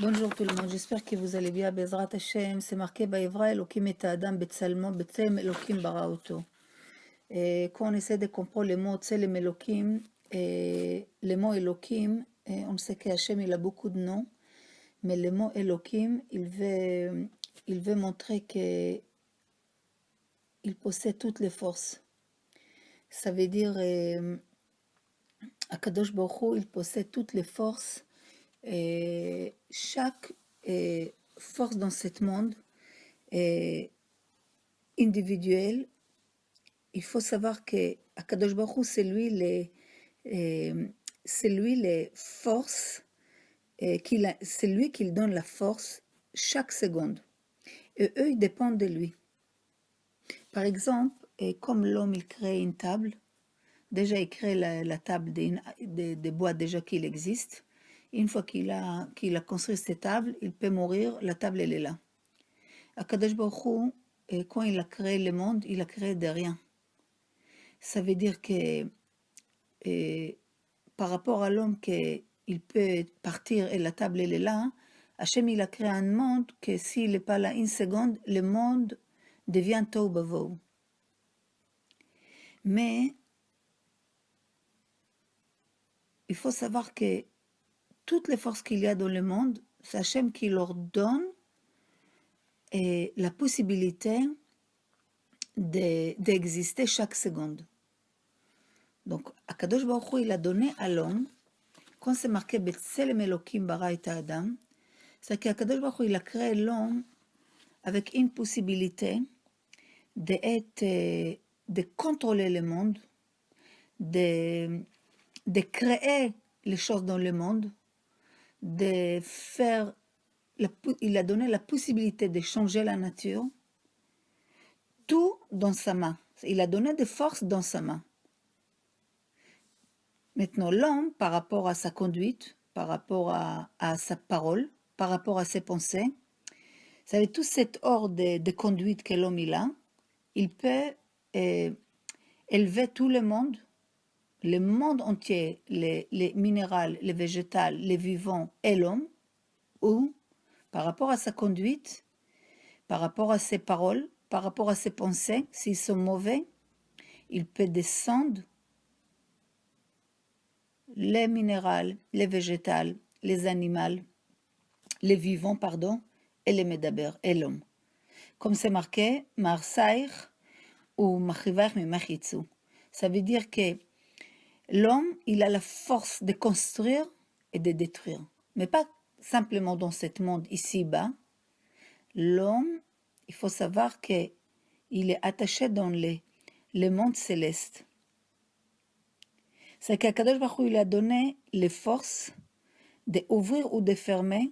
Bonjour tout le monde, j'espère que vous allez bien. Bezrat Hashem, c'est marqué Vaïvra Elohim et Adam Betsalmo, Betem Elohim bara oto. Et quand on essaie de comprendre les mots Tselem Elohim, et les mots Elohim, et on sait qu'Hachem il a beaucoup de noms, mais le mot Elohim, il veut montrer qu'il possède toutes les forces. Ça veut dire, Akadosh Baruch Hu, il possède toutes les forces, et chaque force dans ce monde est individuelle. Il faut savoir que Akadosh Baruch Hu, c'est lui les forces, c'est lui qui donne la force chaque seconde. Et eux, ils dépendent de lui. Par exemple, comme l'homme, il crée une table, déjà il crée la table des bois déjà qu'il existe. Une fois qu'il a construit cette table, il peut mourir, la table elle est là. Akadosh Baruch Hu, quand il a créé le monde, il a créé de rien. Ça veut dire que par rapport à l'homme qu'il peut partir et la table elle est là, Hachem il a créé un monde que s'il n'est pas là une seconde, le monde devient tohu bohu. Mais il faut savoir que toutes les forces qu'il y a dans le monde, c'est Hachem qui leur donne la possibilité d'exister chaque seconde. Donc, Akadosh Baruch Hu, il a donné à l'homme, quand c'est marqué Betselem Elohim bara et Adam, c'est qu'Akadosh Baruch Hu, il a créé l'homme avec une possibilité de contrôler le monde, de créer les choses dans le monde, de faire, il a donné la possibilité de changer la nature, tout dans sa main. Il a donné des forces dans sa main. Maintenant, l'homme, par rapport à sa conduite, par rapport à sa parole, par rapport à ses pensées, ça veut dire tout cet ordre de conduite que l'homme il peut élever tout le monde entier, les minéraux, les végétaux, les vivants et l'homme, ou par rapport à sa conduite, par rapport à ses paroles, par rapport à ses pensées, s'ils sont mauvais, il peut descendre les minéraux, les végétaux, les animaux, les vivants, pardon, et les médaber, et l'homme. Comme c'est marqué, Marsaïr ou Machivar Mimachitsu. Ça veut dire que l'homme, il a la force de construire et de détruire. Mais pas simplement dans ce monde ici-bas. L'homme, il faut savoir qu'il est attaché dans le monde céleste. C'est qu'Akadosh Baruch Hu, il a donné les forces d'ouvrir ou de fermer,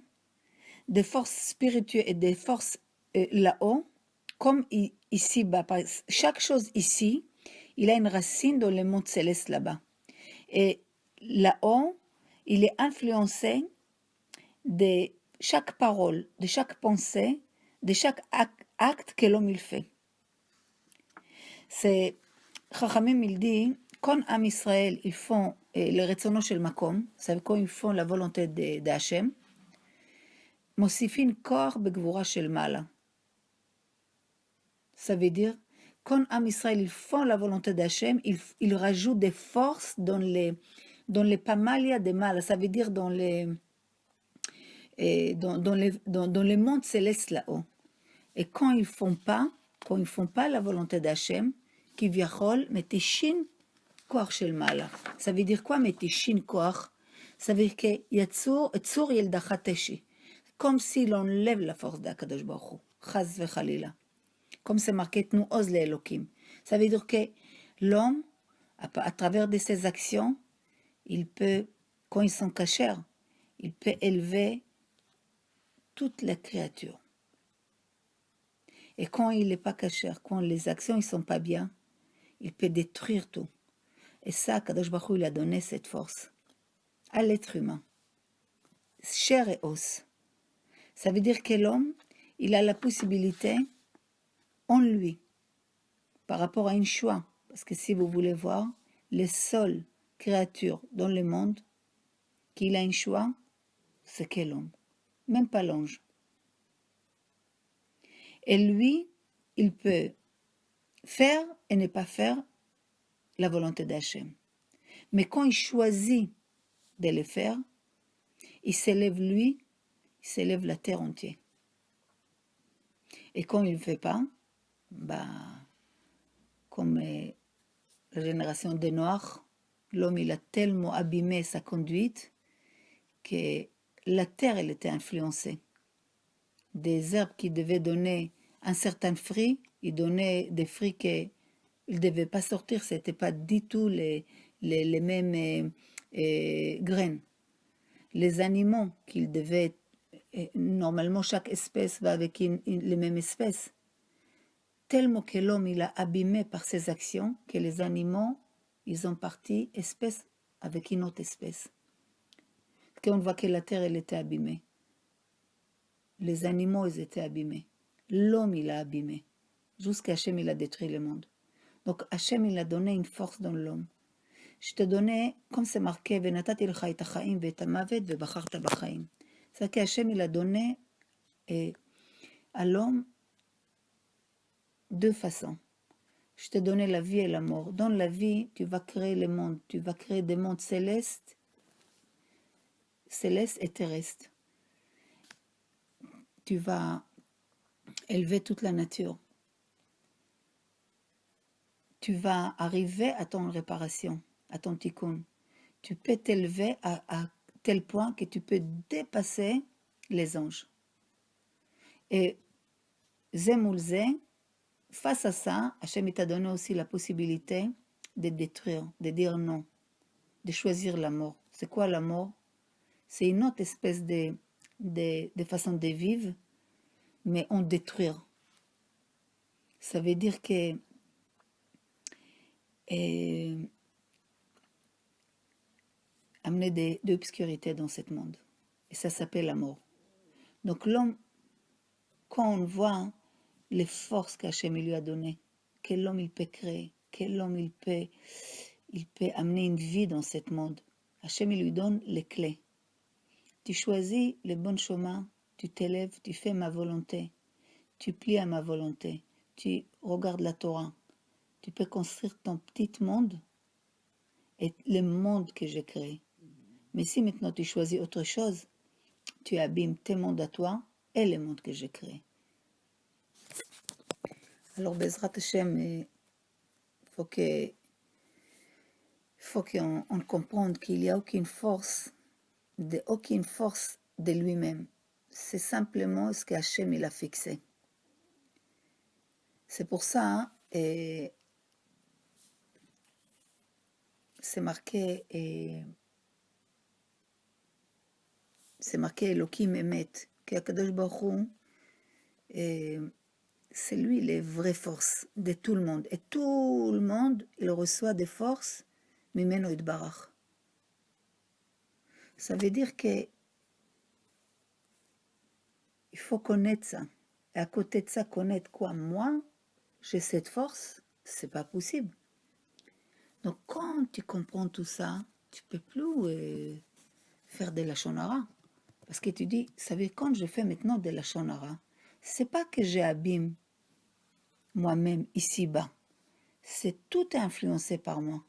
des forces spirituelles et des forces là-haut, comme ici-bas. Chaque chose ici, il a une racine dans le monde céleste là-bas. Et là-haut, il est influencé de chaque parole, de chaque pensée, de chaque acte que l'homme il fait. C'est Chachamim il dit, quand Am Israël ils font le retzono shel makom, ça veut dire quand ils font la volonté de Hachem, mosifin kor begvura shel mala. Ça veut dire, quand Am Israël ils font la volonté d'Hachem, ils rajoutent des forces dans les pamalia de mal, ça veut dire dans les mondes célestes là-haut. Et quand ils font pas la volonté d'Hachem, qui viachol metishin koach shel mala. Ça veut dire quoi metishin koach? Ça veut dire que yatzur yeldacha teshi. Comme si l'on lève la force d'Akadosh Baruch Hu. Chaz vechalila. Comme c'est marqué nous ose les Elohim. Ça veut dire que l'homme, à travers de ses actions, il peut, quand ils sont cachers, il peut élever toutes les créatures. Et quand il n'est pas caché, quand les actions ne sont pas bien, il peut détruire tout. Et ça, Kadosh Baruch Hu, il a donné cette force à l'être humain, chair et os. Ça veut dire que l'homme, il a la possibilité en lui, par rapport à une choix. Parce que si vous voulez voir, les seules créatures dans le monde qu'il a un choix, c'est que l'homme. même pas l'ange. Et lui, il peut faire et ne pas faire la volonté d'Hachem. Mais quand il choisit de le faire, il s'élève lui, il s'élève la terre entière. Et quand il ne le fait pas, bah, comme la génération des Noirs, l'homme il a tellement abîmé sa conduite que la terre elle était influencée. Des herbes qui devaient donner un certain fruit, ils donnaient des fruits qu'ils ne devaient pas sortir, ce n'était pas du tout les mêmes graines. Les animaux qu'ils devaient, normalement chaque espèce va avec les mêmes espèces. Tellement que l'homme il a abîmé par ses actions que les animaux, ils ont parti espèce avec une autre espèce. Qu'on voit que la terre elle était abîmée. Les animaux ils étaient abîmés. L'homme il a abîmé. Jusqu'à Hachem il a détruit le monde. Donc Hachem il a donné une force dans l'homme. Je te donnais, comme c'est marqué, ונתתי לך את החיים ואת המוות ובחרת בחיים. C'est que Hachem il a donné à l'homme deux façons. Je te donnais la vie et la mort. Dans la vie, tu vas créer les mondes. Tu vas créer des mondes célestes et terrestres. Tu vas élever toute la nature. Tu vas arriver à ton réparation, à ton tikkun. Tu peux t'élever à tel point que tu peux dépasser les anges. Et Zemulze, face à ça, Hachem t'a donné aussi la possibilité de détruire, de dire non, de choisir la mort. C'est quoi la mort? C'est une autre espèce de façon de vivre, mais en détruire. Ça veut dire que amener de l'obscurité dans ce monde. Et ça s'appelle la mort. Donc l'homme, quand on voit les forces qu'Hachem lui a données, que l'homme il peut créer, que l'homme il peut amener une vie dans ce monde, Hachem il lui donne les clés. Tu choisis le bon chemin, tu t'élèves, tu fais ma volonté, tu plies à ma volonté, tu regardes la Torah, tu peux construire ton petit monde et le monde que j'ai créé. Mais si maintenant tu choisis autre chose, tu abîmes tes mondes à toi et le monde que j'ai créé. Alors, Bezrat Hashem, il faut qu'on comprenne qu'il n'y a aucune force de lui-même. C'est simplement ce que Hashem il a fixé. C'est pour ça, c'est marqué Elohim Emet, qu'Akadosh Baruch Hu, c'est lui les vraies forces de tout le monde. Et tout le monde, il reçoit des forces, Mimeno Yitbarach. Ça veut dire que il faut connaître ça. Et à côté de ça, connaître quoi? Moi, j'ai cette force, c'est pas possible. Donc quand tu comprends tout ça, tu peux plus faire de la shonara. Parce que tu dis, ça veut dire quand je fais maintenant de la shonara, c'est pas que j'abîme moi-même ici-bas. C'est tout influencé par moi.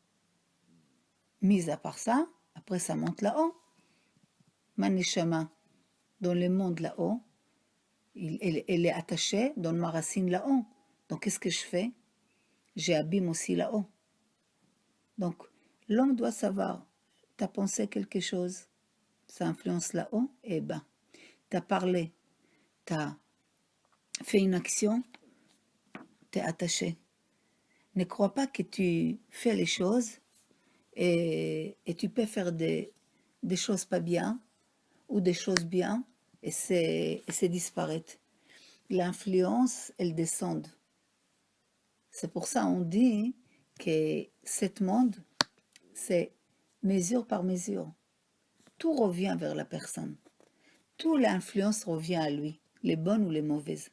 Mis à part ça, après ça monte là-haut. Manishama, dans le monde là-haut, elle est attachée dans ma racine là-haut. Donc qu'est-ce que je fais? J'abîme aussi là-haut. Donc l'homme doit savoir, tu as pensé quelque chose, ça influence là-haut et bas. Tu as parlé, tu as fait une action, tu es attaché. Ne crois pas que tu fais les choses et tu peux faire des choses pas bien ou des choses bien et c'est disparaître. L'influence, elle descend. C'est pour ça qu'on dit que ce monde, c'est mesure par mesure. Tout revient vers la personne. Toute l'influence revient à lui, les bonnes ou les mauvaises.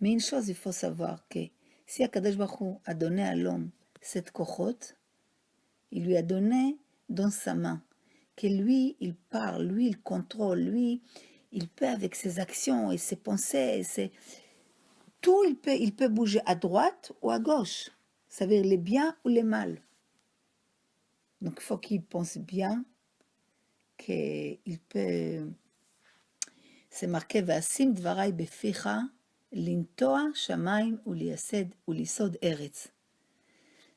Mais une chose, il faut savoir que si Akadosh Baruch Hu a donné à l'homme cette kochot, il lui a donné dans sa main, que lui, il parle, lui, il contrôle, lui, il peut avec ses actions et ses pensées, tout, il peut bouger à droite ou à gauche. Ça veut dire les biens ou les mal. Donc il faut qu'il pense bien qu'il peut... C'est marqué, Vasim dvarai beficha, lintoa shamayim ulisod eretz.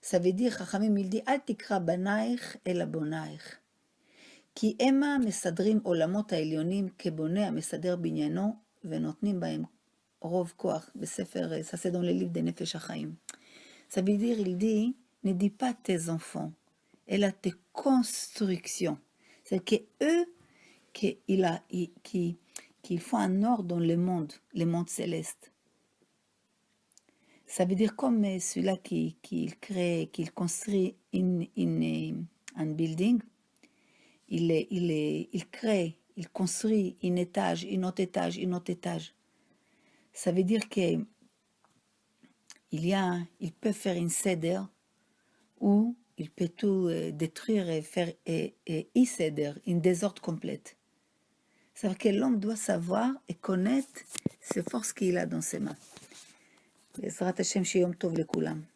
Ça veut dire, Chachamim, il dit, Al tikra banaich el abonaich. כי המה מסדרים עולמות העליונים כבונה המסדר בניינו ונותנים בהם רוב כוח בספר Ça c'est dans le livre des Nefesh HaChaim. Ça veut dire, il dit, ne dis pas tes enfants, elle a tes constructions. C'est que eux, qu'ils font un ordre dans le monde céleste. Ça veut dire comme celui-là qu'il construit un building, il crée, il construit un étage, un autre étage, un autre étage. Ça veut dire qu'il peut faire une céder où il peut tout détruire et faire un céder, une désordre complète. Ça veut dire que l'homme doit savoir et connaître ces forces qu'il a dans ses mains. בעזרת השם שיום טוב לכולם.